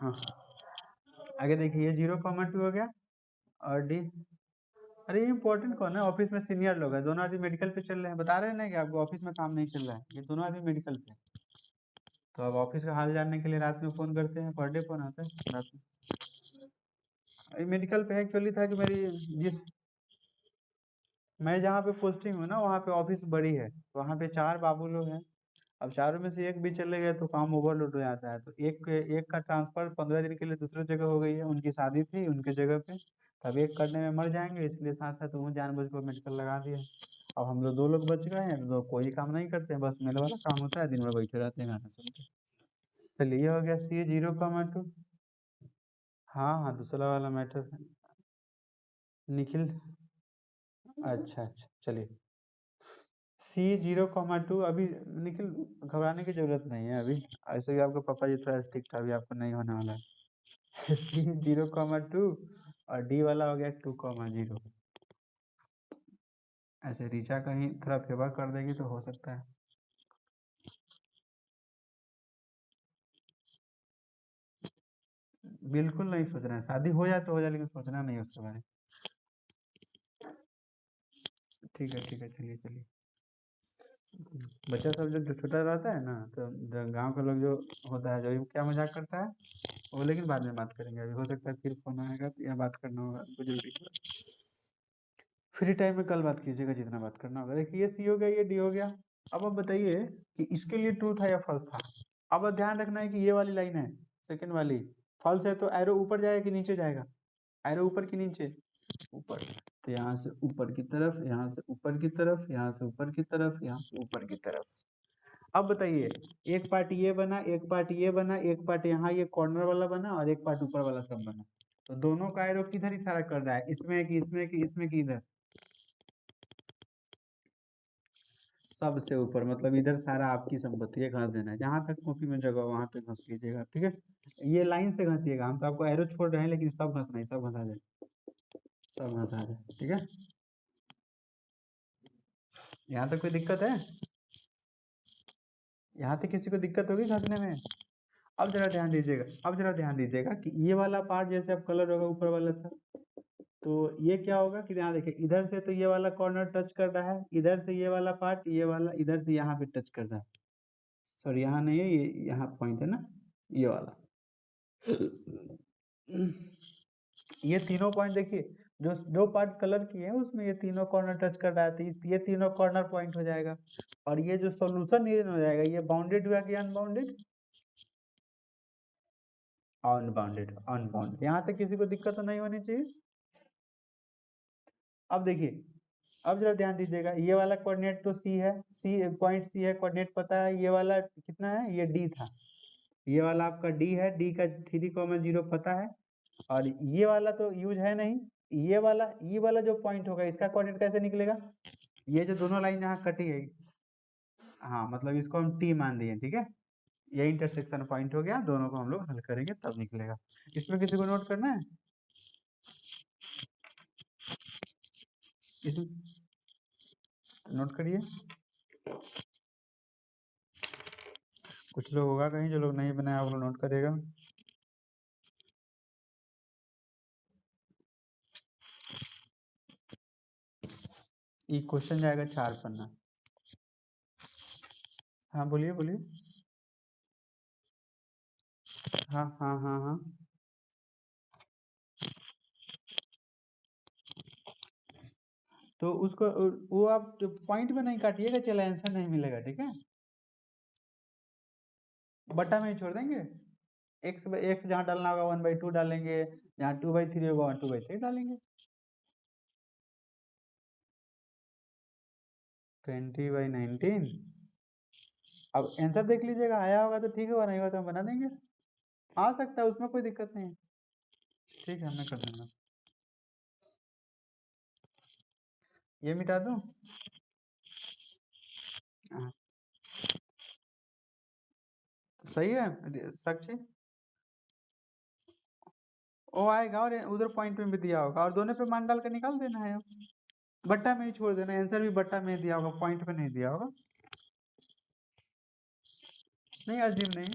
हाँ, आगे देखिए ये 0,2 हो गया और डी। अरे ये इंपॉर्टेंट कौन है? ऑफिस में सीनियर लोग हैं, दोनों आदमी मेडिकल पे चल रहे हैं, बता रहे हैं ना कि आपको ऑफिस में काम नहीं चल रहा है, ये दोनों आदमी मेडिकल पे। तो अब ऑफिस का हाल जानने के लिए रात में फ़ोन करते हैं, पर डे फ़ोन आता है रात में। ये मेडिकल पे एक्चुअली था कि मेरी जिस मैं जहाँ पे पोस्टिंग हूँ ना वहाँ पे ऑफिस बड़ी है, तो वहाँ पे 4 बाबू लोग हैं। अब चारों में से एक भी चले गए तो काम ओवरलोड हो जाता है, तो एक का ट्रांसफ़र 15 दिन के लिए दूसरी जगह हो गई है, उनकी शादी थी उनके जगह पे, तब एक करने में मर जाएँगे, इसलिए साथ-साथ वो जानबूझ के मेडिकल लगा दिए। अब हम लोग 2 लोग बच गए हैं, तो कोई काम नहीं करते हैं, बस मेल वाला काम होता है, दिन भर बैठे रहते हैं गाना सुनते। चलिए ये हो गया सी 0,2। हाँ, हाँ, दूसरा वाला मैटर निखिल। अच्छा, अच्छा, चलिए। सी 0,2 अभी निखिल घबराने की ज़रूरत नहीं है अभी, ऐसे भी आपके पापा जी थोड़ा स्ट्रिक्ट है, अभी आपको नहीं होने वाला है। सी 0,2 और डी वाला हो गया 2,0। ऐसे ऋचा कहीं थोड़ा फेवर कर देगी तो हो सकता है। बिल्कुल नहीं सोचना है, शादी हो जाए तो हो जाए लेकिन सोचना नहीं है उसके बारे में। ठीक है, चलिए, चलिए। बच्चा सब जो छोटा रहता है ना, तो गाँव का लोग जो होता है, जो क्या मज़ाक करता है, वो लेकिन बाद में बात करेंगे, अभी हो सकता है फिर फ़ोन आएगा तो या बात करना होगा हमको ज़रूरी। फ्री टाइम में कल बात कीजिएगा जितना बात करना होगा। देखिए ये सी हो गया, ये डी हो गया। अब आप बताइए कि इसके लिए ट्रू था या फ़ॉल्स था? अब ध्यान रखना है कि ये वाली लाइन है, सेकंड वाली, फ़ॉल्स है तो एरो ऊपर जाएगा कि नीचे जाएगा? एरो ऊपर कि नीचे? ऊपर। तो यहाँ से ऊपर की तरफ, यहाँ से ऊपर की तरफ, यहाँ से ऊपर की तरफ, यहाँ से ऊपर की तरफ। अब बताइए, एक पार्ट ये बना, एक पार्ट ये बना, एक पार्ट यहाँ ये कॉर्नर वाला बना और एक पार्ट ऊपर वाला सब बना। तो दोनों का एरो किधर इशारा कर रहा है? इसमें कि इसमें कि इसमें कि इधर? सबसे ऊपर, मतलब इधर सारा आपकी संपत्ति है, घस देना है। जहाँ तक कॉपी में जगह हो वहाँ तक घस लीजिएगा, ठीक है? ये लाइन से घसिएगा, हम तो आपको एरो छोड़ रहे हैं लेकिन सब घसना है, सब घसा जाए, सब घसा जाए, ठीक है? यहाँ तक कोई दिक्कत है? यहाँ तक किसी को दिक्कत होगी घसने में? अब जरा ध्यान दीजिएगा, अब जरा ध्यान दीजिएगा कि ये वाला पार्ट जैसे अब कलर होगा ऊपर वाला सा, तो ये क्या होगा कि यहाँ देखिए इधर से तो ये वाला कॉर्नर टच कर रहा है, इधर से ये वाला पार्ट, ये वाला इधर से यहाँ पे टच कर रहा है। सॉरी यहाँ नहीं है, ये यहाँ पॉइंट है ना, ये वाला। ये तीनों पॉइंट देखिए, जो जो पार्ट कलर किए हैं उसमें ये तीनों कॉर्नर टच कर रहा है, तो ये तीनों कॉर्नर पॉइंट हो जाएगा। और ये जो सॉल्यूशन ये हो जाएगा, ये बाउंडेड हुआ कि अनबाउंडेड? Unbounded, unbounded. यहाँ तक किसी को दिक्कत तो नहीं होनी चाहिए। अब देखिए, अब जरा ध्यान दीजिएगा, ये वाला कोऑर्डिनेट तो सी है, सी पॉइंट सी है, कोऑर्डिनेट पता है, ये वाला कितना है, ये डी था, ये वाला आपका डी है, डी का 3,0 पता है, और ये वाला तो यूज है नहीं, ये वाला जो पॉइंट होगा इसका कोऑर्डिनेट कैसे निकलेगा? ये जो दोनों लाइन यहाँ कटी है, हाँ मतलब इसको हम टी मान दिए, ठीक है? ये इंटरसेक्शन पॉइंट हो गया, दोनों को हम लोग हल करेंगे तब निकलेगा। इसमें किसी को नोट करना है? इस नोट करिए। कुछ लोग होगा कहीं जो लोग नहीं बनाया वो लोग नोट करेगा। ये क्वेश्चन जाएगा 4 पन्ना। हाँ बोलिए, बोलिए। हाँ, हाँ, हाँ, हाँ। तो उसको वो आप पॉइंट में नहीं काटिएगा, चलो आंसर नहीं मिलेगा, ठीक है? बटा में ही छोड़ देंगे। एक्स जहाँ डालना होगा 1/2 डालेंगे, जहाँ 2/3 होगा वहाँ 2/3 डालेंगे। 20/19। अब आंसर देख लीजिएगा, आया होगा तो ठीक होगा, नहीं होगा तो हम बना देंगे। आ सकता है, उसमें कोई दिक्कत नहीं है। ठीक है, मैं कर दूंगा। ये मिटा दूं? हाँ, सही है साक्षी। वो आएगा और उधर पॉइंट में भी दिया होगा और दोनों पे मान डाल कर निकाल देना है। बट्टा में ही छोड़ देना, आंसर भी बट्टा में ही दिया होगा, पॉइंट पे नहीं दिया होगा। नहीं अजीब नहीं,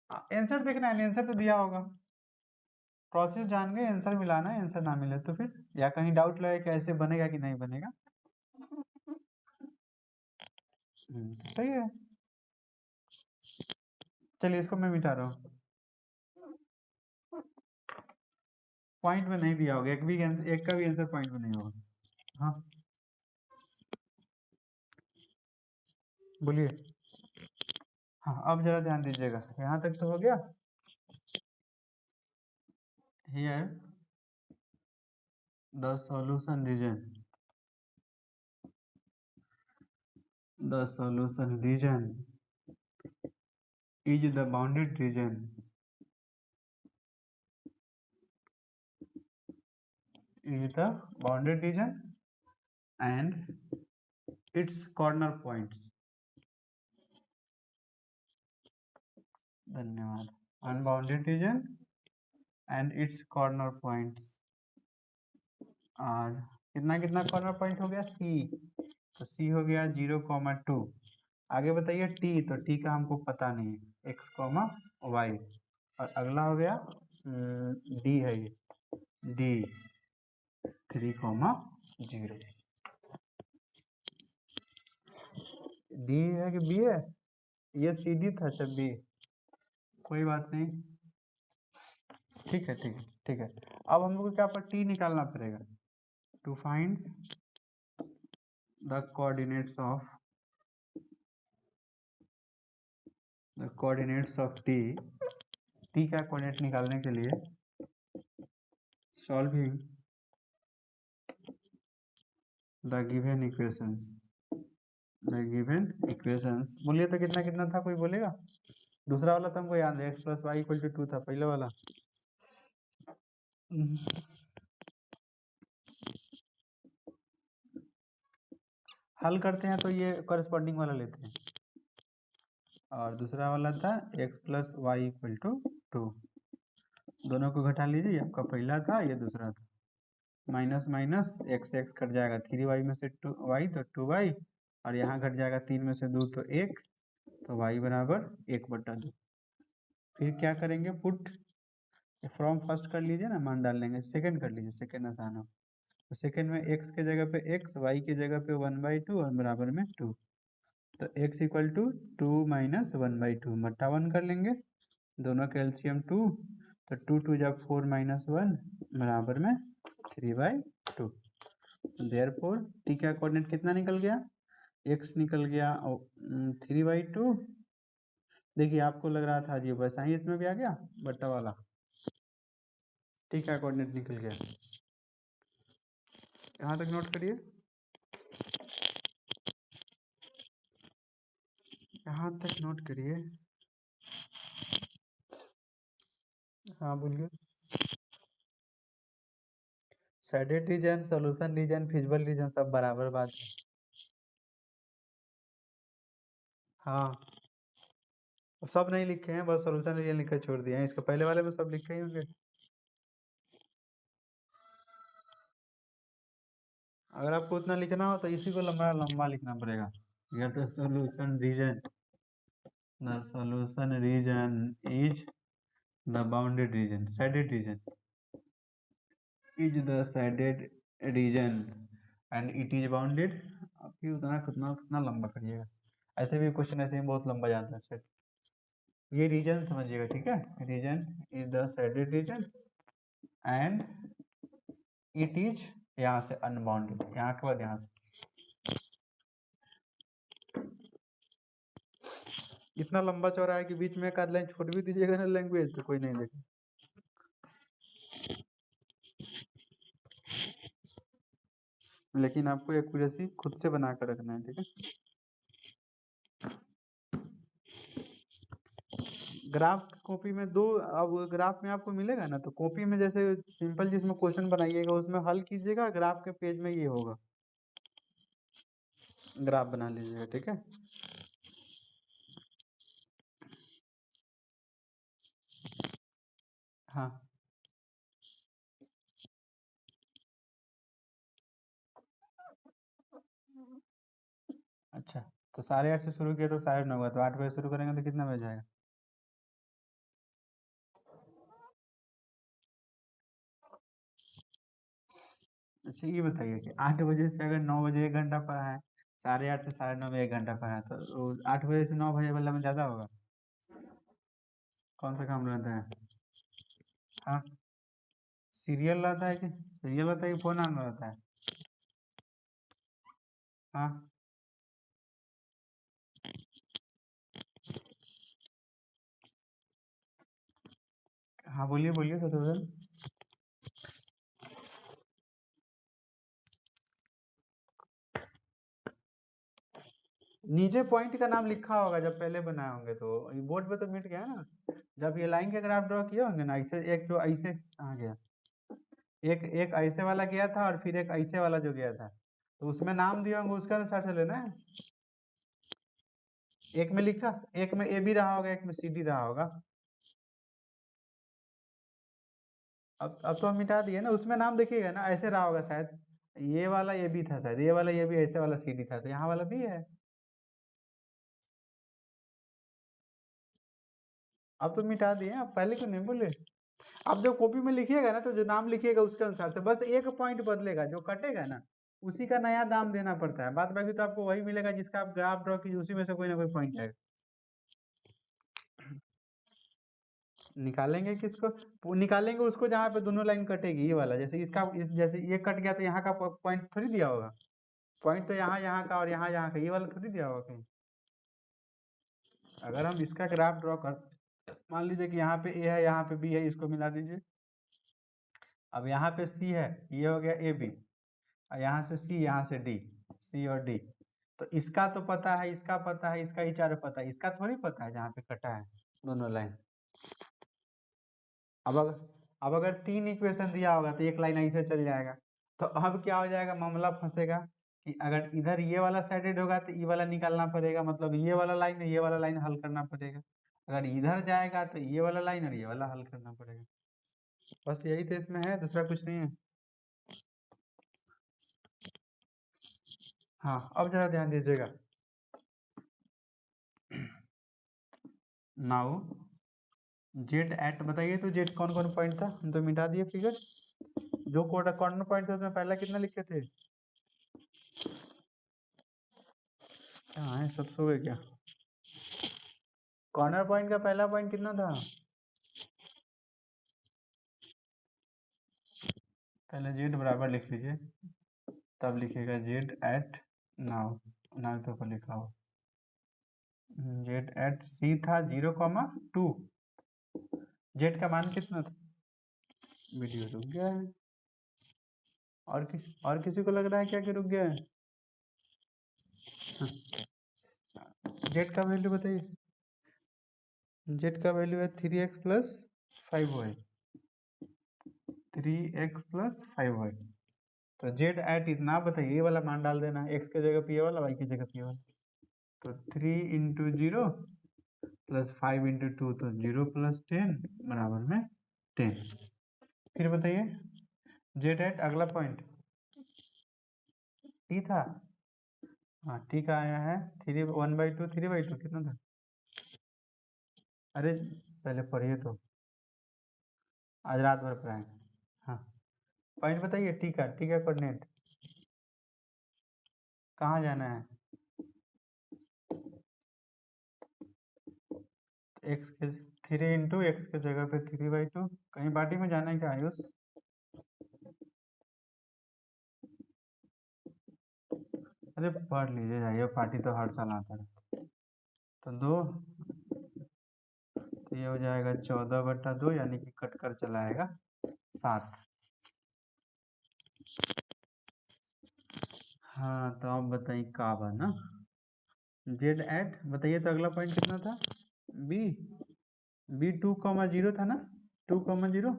आंसर देखना है, आंसर तो दिया होगा। प्रोसेस जान गए, आंसर मिलाना है, आंसर ना मिले तो फिर या कहीं डाउट लगे कि ऐसे बनेगा कि नहीं बनेगा। तो सही है। चलिए इसको मैं मिटा रहा हूँ। पॉइंट में नहीं दिया होगा, एक का भी आंसर पॉइंट में नहीं होगा। हाँ बोलिए। हाँ अब जरा ध्यान दीजिएगा, यहाँ तक तो हो गया। Here the solution region, the solution region is the bounded region and its corner points। धन्यवाद। Unbounded region and its corner points और कितना कितना कॉर्नर पॉइंट हो गया, सी। तो सी हो गया 0,2। आगे बताइए टी, तो टी का हमको पता नहीं है, x, y। और अगला हो गया डी है ये, डी 3,0। डी है कि बी है, ये सी डी था, अच्छा बी, कोई बात नहीं। ठीक है ठीक है ठीक है। अब हम लोग को क्या पर टी निकालना पड़ेगा to find the coordinates of T. T का कोऑर्डिनेट निकालने के लिए सॉल्विंग द गिवन इक्वेशंस। बोलिए तो कितना कितना था, कोई बोलेगा? दूसरा वाला तो हमको याद है, x + y = 2 था पहले वाला। हल करते हैं तो ये करस्पॉन्डिंग वाला लेते हैं, और दूसरा वाला था x + y = 2। दोनों को घटा लीजिए, आपका पहला था, ये दूसरा था। माइनस माइनस x कट जाएगा, 3y में से 2y तो 2y, और यहाँ घट जाएगा 3 में से 2 तो 1, तो y बराबर 1/2। फिर क्या करेंगे, पुट फ्रॉम फर्स्ट कर लीजिए ना, मान डाल लेंगे, सेकंड कर लीजिए, सेकंड आसान हो। तो सेकंड में x के जगह पे x, y की जगह पे 1/2 और बराबर में 2। तो x = 2 - 1/2 बट्टा 1 कर लेंगे, दोनों का एलसीएम 2, तो 2 2 जब 4 - 1 बराबर में 3/2। देयरफॉर टी का कोऑर्डिनेट कितना निकल गया, x निकल गया 3/2। देखिए आपको लग रहा था जी, वैसा ही इसमें भी आ गया बट्टा वाला, टी का कोऑर्डिनेट निकल गया। यहाँ तक नोट करिए, यहाँ तक नोट करिए। हाँ बोलिए। Shaded region, solution region, feasible region सब बराबर बात है। हाँ सब नहीं लिखे हैं, बस सॉल्यूशन रीजन लिखकर छोड़ दिए हैं, इसके पहले वाले में सब लिखे ही होंगे। अगर आपको उतना लिखना हो तो इसी को लंबा लंबा लिखना पड़ेगा। The solution region is the bounded region, shaded region is the shaded region and it is bounded. आप भी उतना कितना कितना लंबा करिएगा, ऐसे भी क्वेश्चन ऐसे ही बहुत लंबा जाता है। सर ये रीजन समझिएगा, ठीक है, region is the shaded region and it is, यहाँ से अनबाउंडेड, यहाँ के बाद यहाँ से इतना लंबा चौड़ा है कि बीच में एक आध लाइन छोड़ भी दीजिएगा ना लैंग्वेज, तो कोई नहीं देखेगा। लेकिन आपको एक्यूरेसी खुद से बना कर रखना है, ठीक है। ग्राफ कॉपी में दो, अब ग्राफ में आपको मिलेगा ना, तो कॉपी में जैसे सिंपल जिसमें क्वेश्चन बनाइएगा उसमें हल कीजिएगा, ग्राफ के पेज में ये होगा, ग्राफ बना लीजिएगा, ठीक है। हाँ अच्छा, तो 8:30 से शुरू किया तो 9:30 हुआ, तो 8 बजे शुरू करेंगे तो कितना बज जाएगा? अच्छा ये बताइए कि 8 बजे से अगर 9 बजे 1 घंटा पढ़ा है, 8:30 से 9:30 में 1 घंटा पढ़ा है, तो 8 बजे से 9 बजे वाला में ज्यादा होगा। कौन सा काम रहता है? हाँ, सीरियल रहता है कि सीरियल रहता है कि फोन ऑन रहता है? हाँ हाँ, बोलिए बोलिए शत्रुघ्न। नीचे पॉइंट का नाम लिखा होगा जब पहले बनाए होंगे, तो ये बोर्ड पे तो मिट गया ना। जब ये लाइन के ग्राफ ड्रॉ किए होंगे ना, ऐसे एक तो ऐसे कहाँ गया, एक एक ऐसे वाला गया था और फिर एक ऐसे वाला जो गया था, तो उसमें नाम दिए होंगे, उसके अनुसार से लेना है। एक में लिखा, एक में ए बी रहा होगा, एक में सी डी रहा होगा। अब तो हम मिटा दिए ना, उसमें नाम देखिएगा ना, ऐसे रहा होगा शायद, ये वाला ये भी था शायद, ये वाला ये भी, ऐसे वाला सी डी था, तो यहाँ वाला भी है। अब तो मिटा दिए, अब पहले क्यों नहीं बोले? आप जब कॉपी में लिखिएगा ना, तो जो नाम लिखिएगा उसके अनुसार से बस एक पॉइंट बदलेगा, जो कटेगा ना उसी का नया दाम देना पड़ता है, बात बाकी तो आपको वही मिलेगा जिसका आप ग्राफ ड्रॉ कीजिए, उसी में से कोई ना कोई पॉइंट है। निकालेंगे किसको? निकालेंगे उसको जहाँ पे दोनों लाइन कटेगी, ये वाला, जैसे इसका जैसे ये कट गया तो यहाँ का पॉइंट थोड़ी दिया होगा। पॉइंट तो यहाँ यहाँ का और यहाँ का, ये वाला थोड़ी दिया होगा कहीं। अगर हम इसका ग्राफ ड्रॉ कर, मान लीजिए कि यहाँ पे ए है, यहाँ पे बी है, इसको मिला दीजिए। अब यहाँ पे सी है, ये हो गया ए बी, और यहाँ से सी, यहाँ से डी, सी और डी। तो इसका तो पता है, इसका पता है, इसका ही चारों पता है, इसका थोड़ी पता है जहाँ पे कटा है दोनों लाइन। अब अगर 3 इक्वेशन दिया होगा तो एक लाइन ऐसे चल जाएगा। तो अब क्या हो जाएगा, मामला फंसेगा कि अगर इधर ये वाला साइडेड होगा तो ये वाला निकालना पड़ेगा, मतलब ये वाला लाइन ये वाला लाइन हल करना पड़ेगा। अगर इधर जाएगा तो ये वाला लाइन और ये वाला हल करना पड़ेगा। बस यही तो इसमें है, दूसरा कुछ नहीं है। हाँ, अब जरा ध्यान दीजिएगा। नाउ जेड एट, बताइए तो जेड कौन कौन पॉइंट था, हम तो मिटा दिए फिगर। जो कॉर्नर पॉइंट था उसमें पहला कितना लिखे थे? कहाँ है, सब सो गए क्या? कॉर्नर पॉइंट का पहला पॉइंट कितना था? पहले जेड बराबर लिख लीजिए, तब लिखिएगा जेड एट नाउ, नाउ तो ऊपर लिखा हो। जेड एट सी था 0,2। जेड का मान कितना था? वीडियो रुक गया है। और किसी को लग रहा है क्या कि रुक गया है? जेड का वैल्यू बताइए। जेड का वैल्यू है 3x+5y, 3x+5y। तो जेड एट इतना, बताइए ये वाला मान डाल देना, x के जगह पे ये वाला, y की जगह पे ये वाला। तो 3 × 0 + 5 × 2, तो 0 + 10 बराबर में 10। फिर बताइए जेड एट अगला पॉइंट टी था। हाँ, टी का आया है 1/2, 3/2 कितना था? अरे पहले पढ़िए तो, आज रात भर पढ़ाएंगे। हाँ, पॉइंट बताइए, टी का कोऑर्डिनेट कहाँ जाना है? एक्स के 3 × x के जगह पे 3/2, कहीं पार्टी में जाना है क्या आयुष? अरे पढ़ लीजिए, जाइए, पार्टी तो हर साल आता है। तो 2, तो ये हो जाएगा 14/2, यानी कि कट कर चला आएगा 7। हाँ, तो आप बताइए का बा ना जेड एट, बताइए तो अगला पॉइंट कितना था? बी, बी 2,0 था ना, 2,0,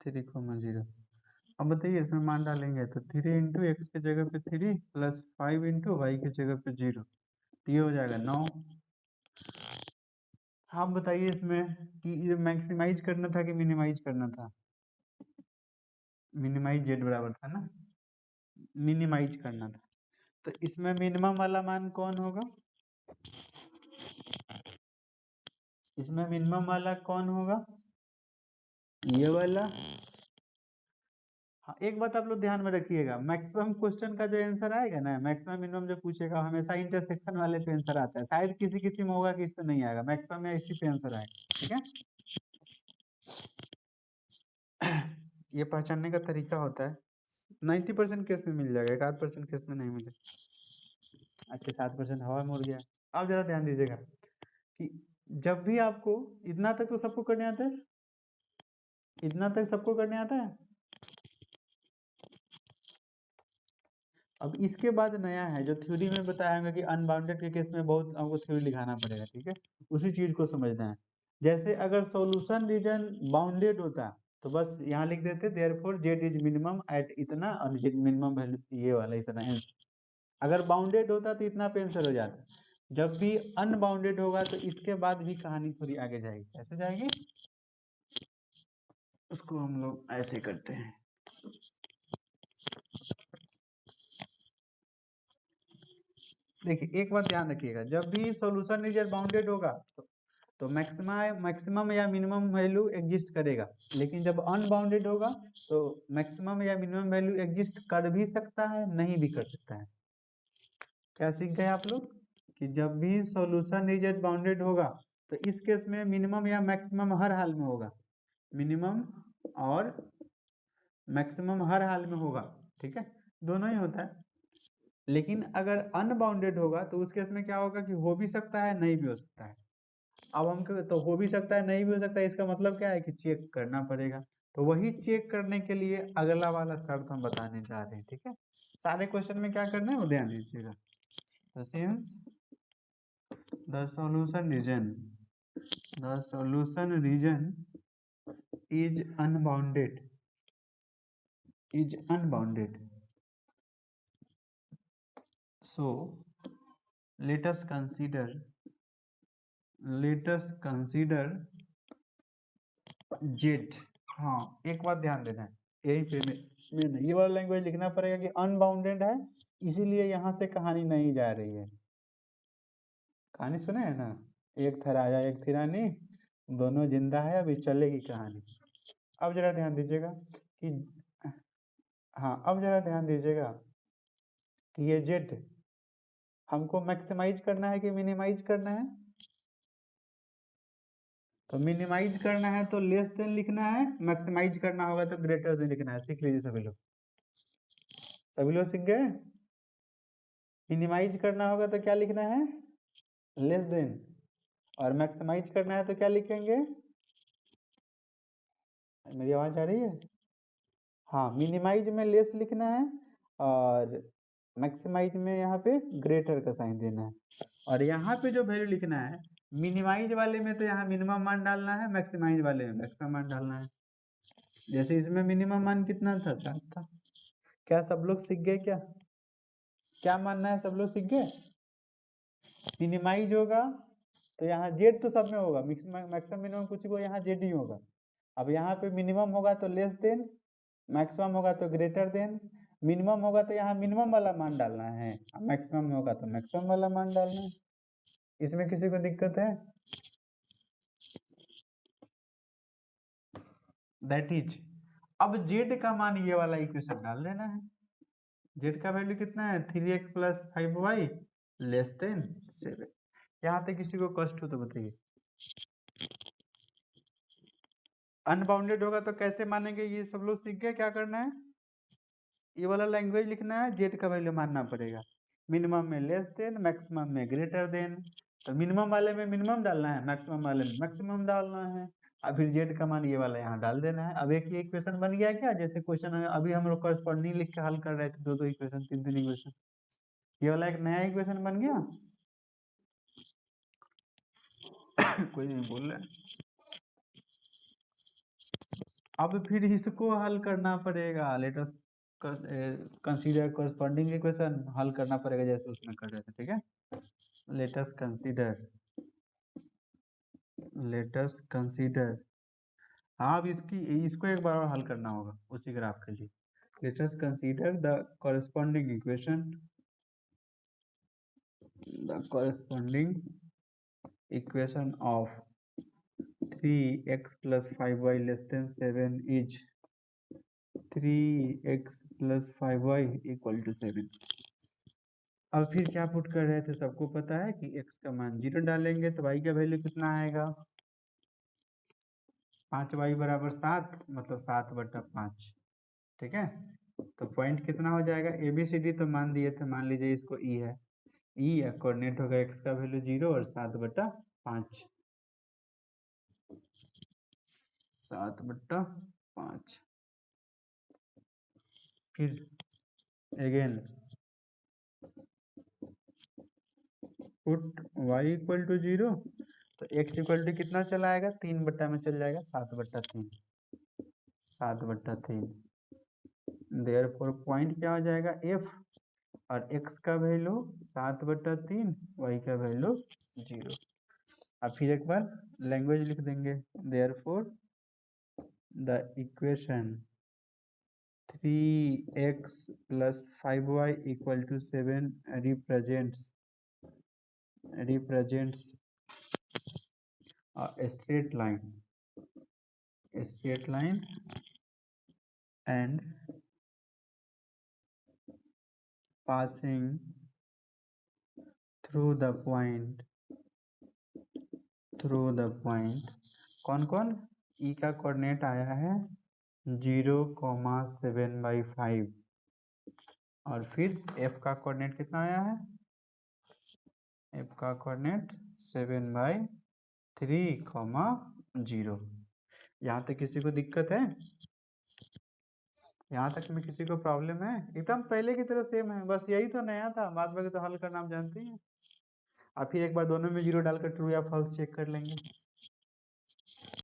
3,0। अब बताइए इसमें मान डालेंगे तो 3 × x के जगह पे 3 + 5 × y के जगह पे 0, तो ये हो जाएगा 9। आप बताइए इसमें कि ये मैक्सिमाइज करना था कि मिनिमाइज करना था? मिनिमाइज जेड बराबर था ना, मिनिमाइज करना था। तो इसमें मिनिमम वाला मान कौन होगा? इसमें मिनिमम वाला कौन होगा? ये वाला। हाँ, एक बात आप लोग ध्यान में रखिएगा, मैक्सिमम क्वेश्चन का जो आंसर आएगा ना, मैक्सिमम मिनिमम जो पूछेगा हमेशा इंटरसेक्शन वाले पे आंसर आता है। शायद किसी किसी में होगा कि इस पे नहीं आएगा, मैक्सिमम में इसी पे आंसर आएगा। ठीक है, ये पहचानने का तरीका होता है। 90% केस में मिल जाएगा, 1-8% केस में नहीं मिलेगा। अच्छा, 7% हवा में उड़ गया। अब जरा ध्यान दीजिएगा कि जब भी आपको इतना तक तो सबको करने आता है, इतना तक सबको करने आता है। अब इसके बाद नया है जो थ्योरी में बताया कि अनबाउंडेड के केस में बहुत हमको थ्योरी लिखाना पड़ेगा। ठीक है, उसी चीज को समझना है। जैसे अगर सॉल्यूशन रीजन बाउंडेड होता तो बस यहाँ लिख देते therefore Z is minimum at इतना और जेड मिनिमम वैल्यू ये वाला इतना आंसर। अगर बाउंडेड होता तो इतना पे आंसर हो जाता। जब भी अनबाउंडेड होगा तो इसके बाद भी कहानी थोड़ी आगे जाएगी। कैसे जाएगी उसको हम लोग ऐसे करते हैं। देखिए एक बात ध्यान रखिएगा, जब भी सॉल्यूशन रीजन बाउंडेड होगा तो मैक्सिमम या मिनिमम वैल्यू एग्जिस्ट करेगा। लेकिन जब अनबाउंडेड होगा तो मैक्सिमम या मिनिमम वैल्यू एग्जिस्ट कर भी सकता है, नहीं भी कर सकता है। क्या सीख गए आप लोग कि जब भी सॉल्यूशन रीजन बाउंडेड होगा तो इस केस में मिनिमम या मैक्सिमम हर हाल में होगा, मिनिमम और मैक्सिमम हर हाल में होगा। ठीक है, दोनों ही होता है। लेकिन अगर अनबाउंडेड होगा तो उस केस में क्या होगा कि हो भी सकता है, नहीं भी हो सकता है। अब हम तो हो भी सकता है, नहीं भी हो सकता है, इसका मतलब क्या है कि चेक करना पड़ेगा। तो वही चेक करने के लिए अगला वाला शर्त हम बताने जा रहे हैं। ठीक है, सारे क्वेश्चन में क्या करना है वो ध्यान दीजिएगा। तो since the solution region is unbounded so let us consider z। हाँ, एक बात ध्यान देना है, यही पे में ये वाला लैंग्वेज लिखना पड़ेगा कि अनबाउंडेड है, इसीलिए यहाँ से कहानी नहीं जा रही है। कहानी सुने है ना, एक था राजा एक थी रानी, दोनों जिंदा है, अभी चलेगी कहानी। अब जरा ध्यान दीजिएगा कि हाँ, अब जरा ध्यान दीजिएगा कि ये जेड हमको मैक्सिमाइज करना है कि मिनिमाइज करना है। तो मिनिमाइज करना है तो लेस देन लिखना है, मैक्सिमाइज करना होगा तो ग्रेटर देन लिखना है। सीख लीजिए सभी लोग, सीख गए। मिनिमाइज करना होगा तो क्या लिखना है, लेस देन, और मैक्सिमाइज करना है तो क्या लिखेंगे। मेरी आवाज आ रही है। हाँ, मिनिमाइज में लेस लिखना है और मैक्सिमाइज में यहाँ पे ग्रेटर का साइन देना है। और यहाँ पे जो वैल्यू लिखना है, मिनिमाइज वाले में तो यहाँ मिनिमम मान डालना है, मैक्सिमाइज वाले में मैक्सिमम मान डालना है। जैसे इसमें मिनिमम मान कितना था, 7 था। क्या सब लोग सीख गए क्या मानना है, सब लोग सीख गए। मिनिमाइज होगा तो यहाँ जेड तो सब में होगा, मैक्सिमम मिनिमम कुछ को यहाँ जेड ही होगा। अब यहाँ पे मिनिमम होगा तो लेस देन, मैक्सिमम होगा तो ग्रेटर देन। मिनिमम होगा तो यहाँ मिनिमम वाला मान डालना है, मैक्सिमम होगा तो मैक्सिमम वाला मान डालना है। इसमें किसी को दिक्कत है। दैट इज, अब जेड का मान ये वाला इक्वेशन डाल देना है। जेड का वैल्यू कितना है, 3x + 5y लेस देन 7। यहाँ तक किसी को कष्ट हो तो बताइए। अनबाउंडेड होगा तो कैसे मानेंगे, ये सब लोग सीख गए क्या करना है। ये वाला लैंग्वेज लिखना है, जेड का वैल्यू मानना पड़ेगा, मिनिमम में लेस देन, मैक्सिमम में ग्रेटर देन। तो मिनिमम वाले में मिनिमम डालना है, मैक्सिमम वाले में मैक्सिमम डालना है। अब फिर जेड का मान ये वाला यहाँ डाल देना है। अब एक ही इक्वेशन बन गया क्या, जैसे क्वेश्चन अभी हम लोग करस्पॉन्डिंग लिख के हल कर रहे थे, 2-2 इक्वेशन, 3-3 इक्वेशन, ये वाला एक नया इक्वेशन बन गया। कोई नहीं बोल रहा। अब फिर इसको हल करना पड़ेगा, let us consider corresponding equation हल करना पड़ेगा जैसे उसमें कर रहे थे। ठीक है, लेट अस कंसीडर हाँ, अब इसको एक बार और हल करना होगा उसी ग्राफ के लिए। Let us consider the corresponding equation of 3x + 5y < 7 is 3x + 5y = 7। अब फिर क्या पुट कर रहे थे, सबको पता है कि x का मान 0 डालेंगे तो y का वैल्यू कितना आएगा, 5y = 7, मतलब 7/5। ठीक है, तो पॉइंट कितना हो जाएगा, ABCD तो मान दिए थे, मान लीजिए इसको E है, E या कोऑर्डिनेट होगा x का वैल्यू 0 और 7/5, 7/5। फिर अगेन पुट y = 0, तो x = कितना चला आएगा, 3 में चल जाएगा, 7/3, 7/3। देयरफॉर पॉइंट क्या हो जाएगा, F, और x का वैल्यू 7/3, y का वैल्यू 0। अब फिर एक बार लैंग्वेज लिख देंगे, therefore the equation 3x + 5y = 7 represents a straight line and passing through the point कौन कौन, E का कोऑर्डिनेट आया है 0,7/5, और फिर F का कोऑर्डिनेट कितना आया है, F का कोऑर्डिनेट 7/3,0। यहाँ तक किसी को दिक्कत है, यहाँ तक में किसी को प्रॉब्लम है, एकदम पहले की तरह सेम है, बस यही तो नया था, बाद में तो हल करना आप जानते हैं। अब फिर एक बार दोनों में 0 डालकर ट्रू या फॉल्स चेक कर लेंगे।